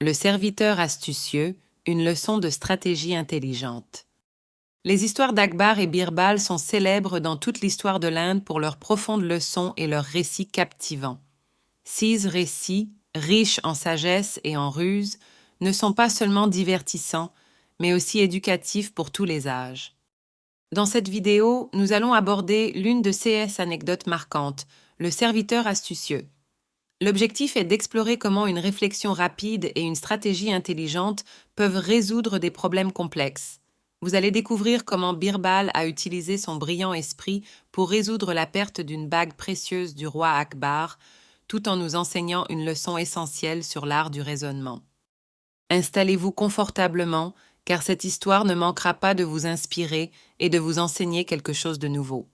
Le serviteur astucieux, une leçon de stratégie intelligente. Les histoires d'Akbar et Birbal sont célèbres dans toute l'histoire de l'Inde pour leurs profondes leçons et leurs récits captivants. Ces récits, riches en sagesse et en ruse, ne sont pas seulement divertissants, mais aussi éducatifs pour tous les âges. Dans cette vidéo, nous allons aborder l'une de ces anecdotes marquantes, le serviteur astucieux. L'objectif est d'explorer comment une réflexion rapide et une stratégie intelligente peuvent résoudre des problèmes complexes. Vous allez découvrir comment Birbal a utilisé son brillant esprit pour résoudre la perte d'une bague précieuse du roi Akbar, tout en nous enseignant une leçon essentielle sur l'art du raisonnement. Installez-vous confortablement, car cette histoire ne manquera pas de vous inspirer et de vous enseigner quelque chose de nouveau.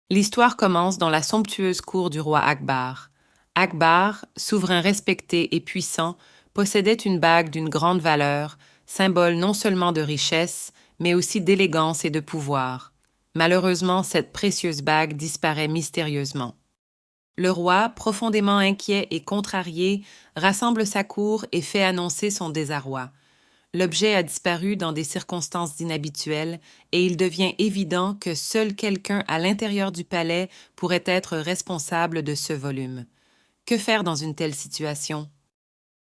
L'histoire commence dans la somptueuse cour du roi Akbar. Akbar, souverain respecté et puissant, possédait une bague d'une grande valeur, symbole non seulement de richesse, mais aussi d'élégance et de pouvoir. Malheureusement, cette précieuse bague disparaît mystérieusement. Le roi, profondément inquiet et contrarié, rassemble sa cour et fait annoncer son désarroi. L'objet a disparu dans des circonstances inhabituelles et il devient évident que seul quelqu'un à l'intérieur du palais pourrait être responsable de ce volume. Que faire dans une telle situation?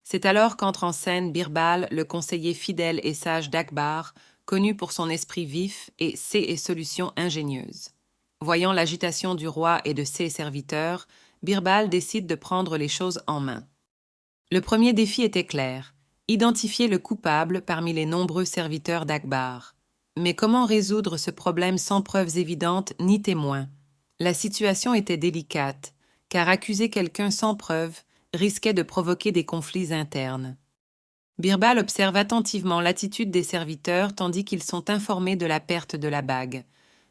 C'est alors qu'entre en scène Birbal, le conseiller fidèle et sage d'Akbar, connu pour son esprit vif et ses solutions ingénieuses. Voyant l'agitation du roi et de ses serviteurs, Birbal décide de prendre les choses en main. Le premier défi était clair, identifier le coupable parmi les nombreux serviteurs d'Akbar. Mais comment résoudre ce problème sans preuves évidentes ni témoins? La situation était délicate, car accuser quelqu'un sans preuve risquait de provoquer des conflits internes. Birbal observe attentivement l'attitude des serviteurs tandis qu'ils sont informés de la perte de la bague.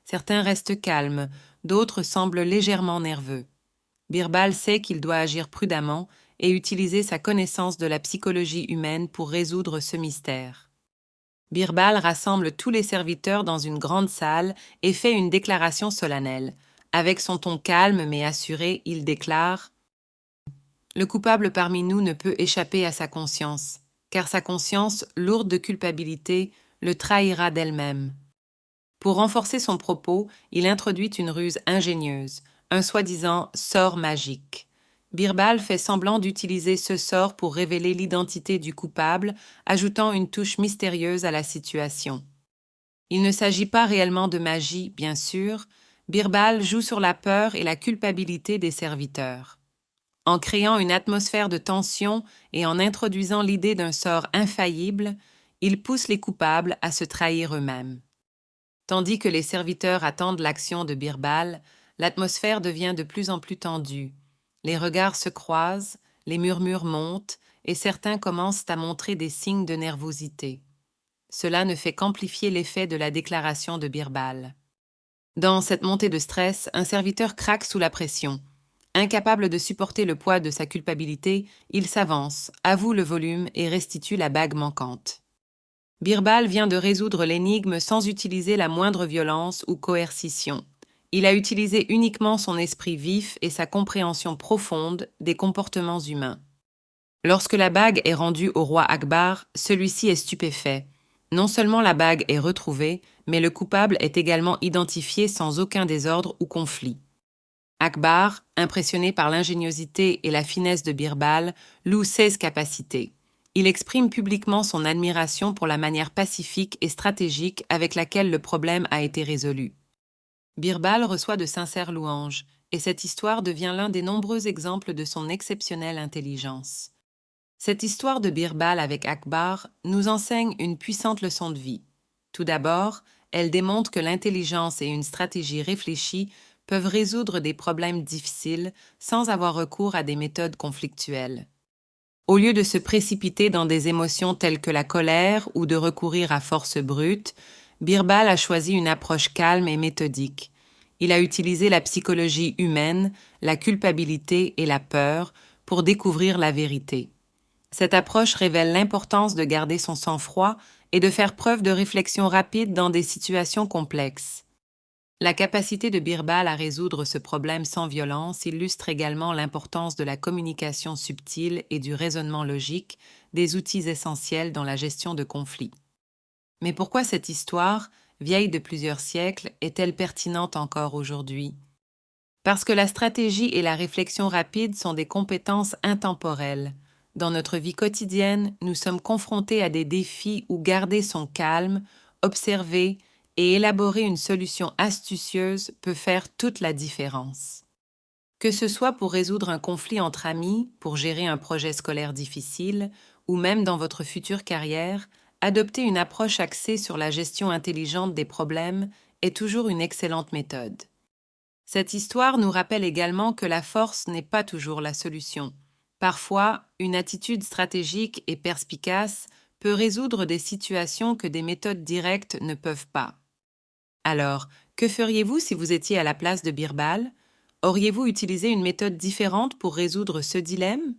Certains restent calmes, d'autres semblent légèrement nerveux. Birbal sait qu'il doit agir prudemment et utiliser sa connaissance de la psychologie humaine pour résoudre ce mystère. Birbal rassemble tous les serviteurs dans une grande salle et fait une déclaration solennelle. Avec son ton calme mais assuré, il déclare « Le coupable parmi nous ne peut échapper à sa conscience, car sa conscience, lourde de culpabilité, le trahira d'elle-même. » Pour renforcer son propos, il introduit une ruse ingénieuse, un soi-disant sort magique. Birbal fait semblant d'utiliser ce sort pour révéler l'identité du coupable, ajoutant une touche mystérieuse à la situation. Il ne s'agit pas réellement de magie, bien sûr. Birbal joue sur la peur et la culpabilité des serviteurs. En créant une atmosphère de tension et en introduisant l'idée d'un sort infaillible, il pousse les coupables à se trahir eux-mêmes. Tandis que les serviteurs attendent l'action de Birbal, l'atmosphère devient de plus en plus tendue. Les regards se croisent, les murmures montent et certains commencent à montrer des signes de nervosité. Cela ne fait qu'amplifier l'effet de la déclaration de Birbal. Dans cette montée de stress, un serviteur craque sous la pression. Incapable de supporter le poids de sa culpabilité, il s'avance, avoue le volume et restitue la bague manquante. Birbal vient de résoudre l'énigme sans utiliser la moindre violence ou coercition. Il a utilisé uniquement son esprit vif et sa compréhension profonde des comportements humains. Lorsque la bague est rendue au roi Akbar, celui-ci est stupéfait. Non seulement la bague est retrouvée, mais le coupable est également identifié sans aucun désordre ou conflit. Akbar, impressionné par l'ingéniosité et la finesse de Birbal, loue ses capacités. Il exprime publiquement son admiration pour la manière pacifique et stratégique avec laquelle le problème a été résolu. Birbal reçoit de sincères louanges, et cette histoire devient l'un des nombreux exemples de son exceptionnelle intelligence. Cette histoire de Birbal avec Akbar nous enseigne une puissante leçon de vie. Tout d'abord, elle démontre que l'intelligence et une stratégie réfléchie peuvent résoudre des problèmes difficiles sans avoir recours à des méthodes conflictuelles. Au lieu de se précipiter dans des émotions telles que la colère ou de recourir à force brute, Birbal a choisi une approche calme et méthodique. Il a utilisé la psychologie humaine, la culpabilité et la peur pour découvrir la vérité. Cette approche révèle l'importance de garder son sang-froid et de faire preuve de réflexion rapide dans des situations complexes. La capacité de Birbal à résoudre ce problème sans violence illustre également l'importance de la communication subtile et du raisonnement logique, des outils essentiels dans la gestion de conflits. Mais pourquoi cette histoire, vieille de plusieurs siècles, est-elle pertinente encore aujourd'hui? Parce que la stratégie et la réflexion rapide sont des compétences intemporelles. Dans notre vie quotidienne, nous sommes confrontés à des défis où garder son calme, observer et élaborer une solution astucieuse peut faire toute la différence. Que ce soit pour résoudre un conflit entre amis, pour gérer un projet scolaire difficile, ou même dans votre future carrière, adopter une approche axée sur la gestion intelligente des problèmes est toujours une excellente méthode. Cette histoire nous rappelle également que la force n'est pas toujours la solution. Parfois, une attitude stratégique et perspicace peut résoudre des situations que des méthodes directes ne peuvent pas. Alors, que feriez-vous si vous étiez à la place de Birbal? Auriez-vous utilisé une méthode différente pour résoudre ce dilemme?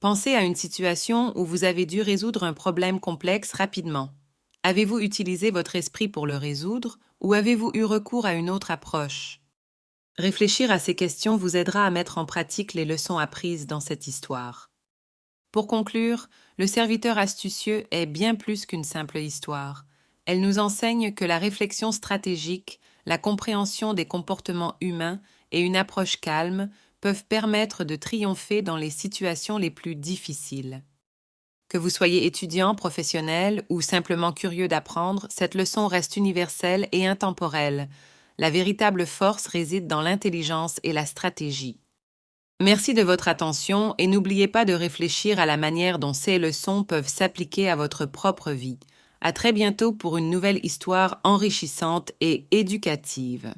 Pensez à une situation où vous avez dû résoudre un problème complexe rapidement. Avez-vous utilisé votre esprit pour le résoudre ou avez-vous eu recours à une autre approche? Réfléchir à ces questions vous aidera à mettre en pratique les leçons apprises dans cette histoire. Pour conclure, le serviteur astucieux est bien plus qu'une simple histoire. Elle nous enseigne que la réflexion stratégique, la compréhension des comportements humains et une approche calme peuvent permettre de triompher dans les situations les plus difficiles. Que vous soyez étudiant, professionnel ou simplement curieux d'apprendre, cette leçon reste universelle et intemporelle. La véritable force réside dans l'intelligence et la stratégie. Merci de votre attention et n'oubliez pas de réfléchir à la manière dont ces leçons peuvent s'appliquer à votre propre vie. À très bientôt pour une nouvelle histoire enrichissante et éducative.